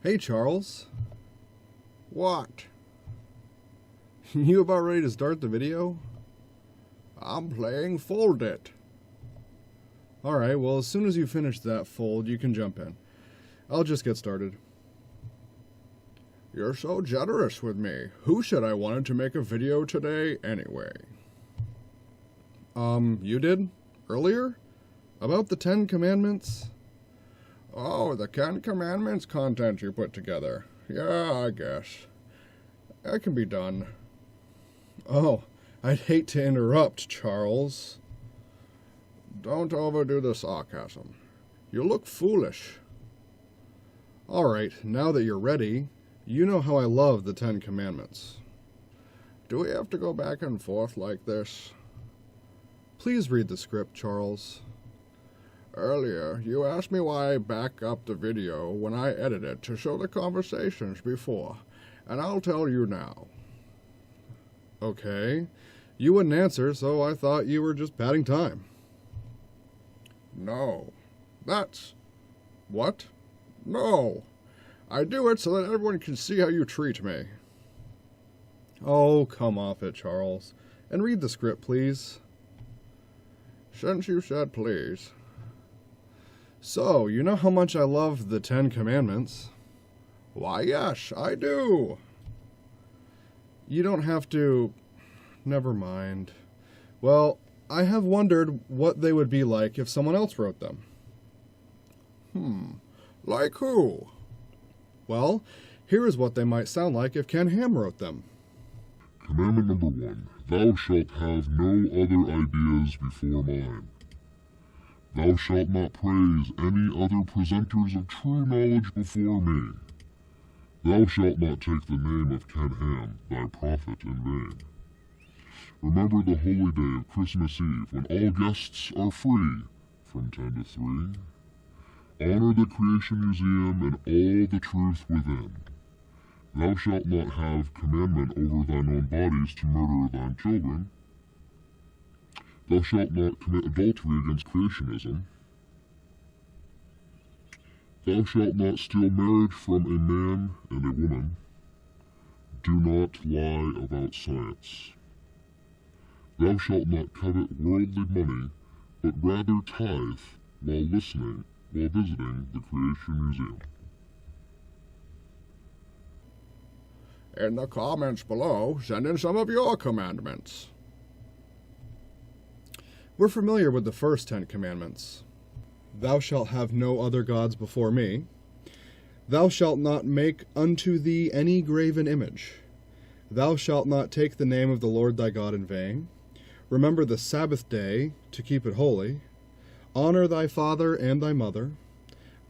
Hey, Charles. What? You about ready to start the video? I'm playing Fold It. Alright, well, as soon as you finish that fold, you can jump in. I'll just get started. You're so generous with me. Who said I wanted to make a video today anyway? You did? Earlier? About the 10 Commandments? Oh, the 10 Commandments content you put together. Yeah, I guess. That can be done. Oh, I'd hate to interrupt, Charles. Don't overdo the sarcasm. You look foolish. Alright, now that you're ready, you know how I love the 10 Commandments. Do we have to go back and forth like this? Please read the script, Charles. Earlier, you asked me why I back up the video when I edit it to show the conversations before, and I'll tell you now. Okay. You wouldn't answer, so I thought you were just padding time. No. That's... What? No. I do it so that everyone can see how you treat me. Oh, come off it, Charles. And read the script, please. Since you said please. So, you know how much I love the 10 Commandments? Why, yes, I do. You don't have to... Never mind. Well, I have wondered what they would be like if someone else wrote them. Like who? Well, here is what they might sound like if Ken Ham wrote them. Commandment number 1. Thou shalt have no other ideas before mine. Thou shalt not praise any other presenters of true knowledge before me. Thou shalt not take the name of Ken Ham, thy prophet, in vain. Remember the holy day of Christmas Eve, when all guests are free, from 10 to 3. Honor the Creation Museum and all the truth within. Thou shalt not have commandment over thine own bodies to murder thine children. Thou shalt not commit adultery against creationism. Thou shalt not steal marriage from a man and a woman. Do not lie about science. Thou shalt not covet worldly money, but rather tithe while visiting the Creation Museum. In the comments below, send in some of your commandments. We're familiar with the first 10 Commandments. Thou shalt have no other gods before me. Thou shalt not make unto thee any graven image. Thou shalt not take the name of the Lord thy God in vain. Remember the Sabbath day to keep it holy. Honor thy father and thy mother.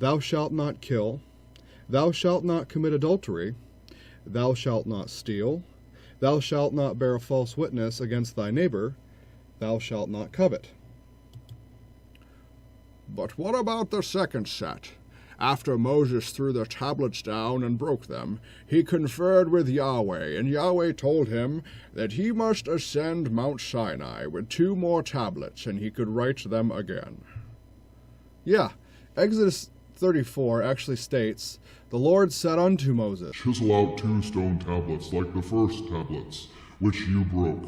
Thou shalt not kill. Thou shalt not commit adultery. Thou shalt not steal. Thou shalt not bear a false witness against thy neighbor. Thou shalt not covet. But what about the second set? After Moses threw the tablets down and broke them, he conferred with Yahweh, and Yahweh told him that he must ascend Mount Sinai with 2 more tablets, and he could write them again. Yeah, Exodus 34 actually states, the Lord said unto Moses, Chisel out 2 stone tablets like the first tablets, which you broke.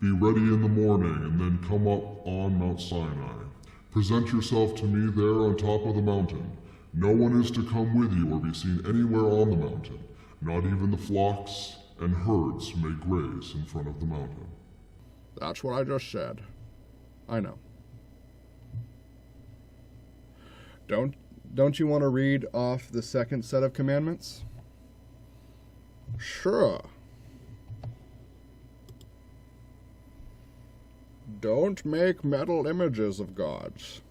Be ready in the morning, and then come up on Mount Sinai. Present yourself to me there on top of the mountain. No one is to come with you or be seen anywhere on the mountain. Not even the flocks and herds may graze in front of the mountain. That's what I just said. I know. Don't you want to read off the second set of commandments? Sure. Don't make metal images of gods.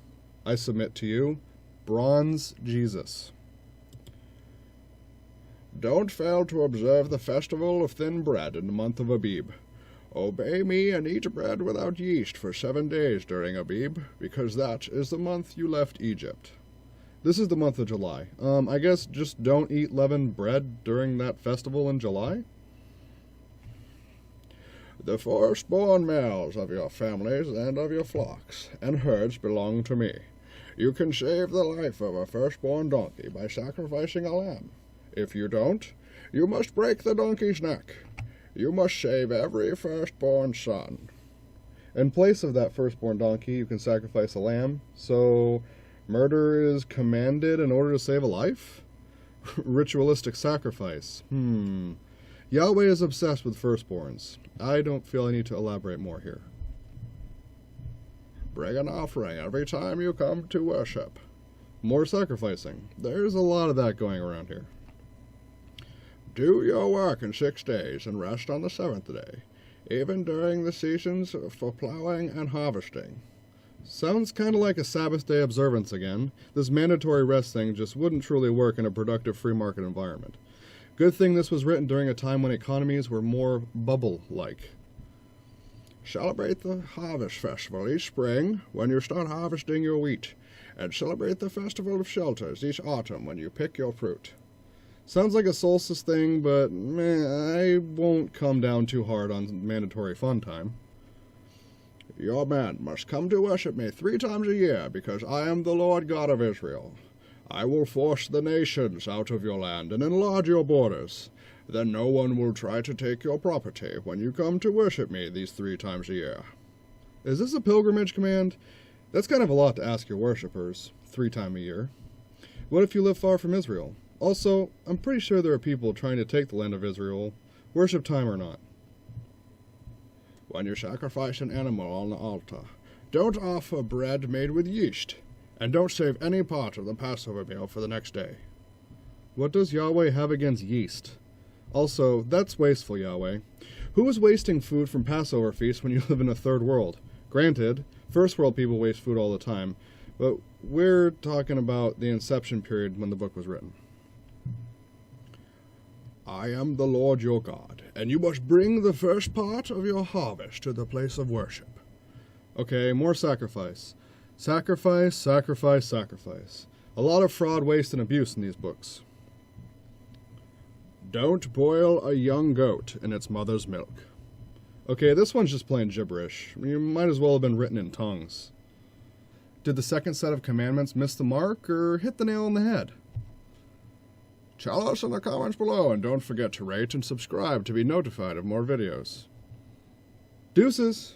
I submit to you, bronze Jesus. Don't fail to observe the festival of thin bread in the month of Abib. Obey me and eat bread without yeast for 7 days during Abib, because that is the month you left Egypt. This is the month of July. I guess just don't eat leavened bread during that festival in July? The firstborn males of your families and of your flocks and herds belong to me. You can save the life of a firstborn donkey by sacrificing a lamb. If you don't, you must break the donkey's neck. You must save every firstborn son. In place of that firstborn donkey, you can sacrifice a lamb. So, murder is commanded in order to save a life? Ritualistic sacrifice. Yahweh is obsessed with firstborns. I don't feel I need to elaborate more here. Bring an offering every time you come to worship. More sacrificing. There's a lot of that going around here. Do your work in 6 days and rest on the 7th day, even during the seasons for plowing and harvesting. Sounds kind of like a Sabbath day observance again. This mandatory rest thing just wouldn't truly work in a productive free market environment. Good thing this was written during a time when economies were more bubble-like. Celebrate the harvest festival each spring when you start harvesting your wheat, and celebrate the festival of shelters each autumn when you pick your fruit. Sounds like a solstice thing, but I won't come down too hard on mandatory fun time. Your men must come to worship me 3 times a year, because I am the Lord God of Israel. I will force the nations out of your land and enlarge your borders. Then no one will try to take your property when you come to worship me these 3 times a year. Is this a pilgrimage command? That's kind of a lot to ask your worshippers 3 times a year. What if you live far from Israel? Also, I'm pretty sure there are people trying to take the land of Israel, worship time or not. When you sacrifice an animal on the altar, don't offer bread made with yeast, and don't save any part of the Passover meal for the next day. What does Yahweh have against yeast? Also, that's wasteful, Yahweh. Who is wasting food from Passover feasts when you live in a third world? Granted, first world people waste food all the time, but we're talking about the inception period when the book was written. I am the Lord your God, and you must bring the first part of your harvest to the place of worship. Okay, more sacrifice. Sacrifice, sacrifice, sacrifice. A lot of fraud, waste, and abuse in these books. Don't boil a young goat in its mother's milk. Okay, this one's just plain gibberish. You might as well have been written in tongues. Did the second set of commandments miss the mark, or hit the nail on the head? Tell us in the comments below, and don't forget to rate and subscribe to be notified of more videos. Deuces!